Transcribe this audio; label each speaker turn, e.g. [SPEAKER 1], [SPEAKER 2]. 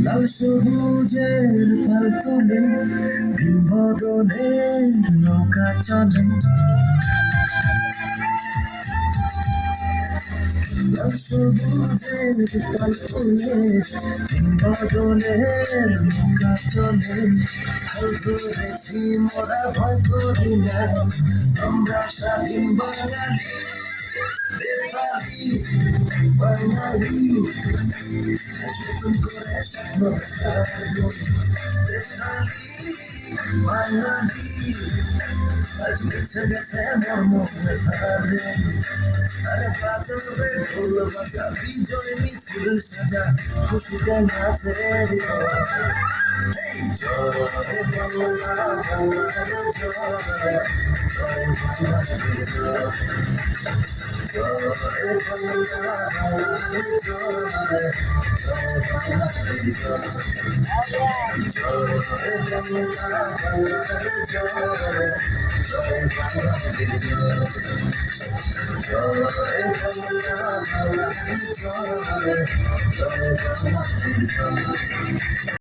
[SPEAKER 1] লাল সবুজের পাল তুলে দিন বদলের নৌকা চলে। লাল সবুজের পাল তুলে দিন বদলের নৌকা চলে। হাল ধরেছি মোরা ভয় করি না, আমরা স্বাধীন বাঙালি, বেতালি বাঙালি। নতুন করে স্বপ্ন বাঙালি, আজ বেঁচে গেছে মনে ভাবে। আরে বাঁচাল রে ঢোল বাজা, বিজয় মিছিল সাজা, খুশিতে নাচে রে। এই জয় বাংলা, বাংলার জয়, জয় বাংলার জয়, জয় বাংলা, বাংলার জয়, জয় বাংলার জয়, জয় বাংলা, বাংলার জয়, জয় বাংলার জয়, জয় বাংলা, বাংলার জয়, জয় বাংলার জয়।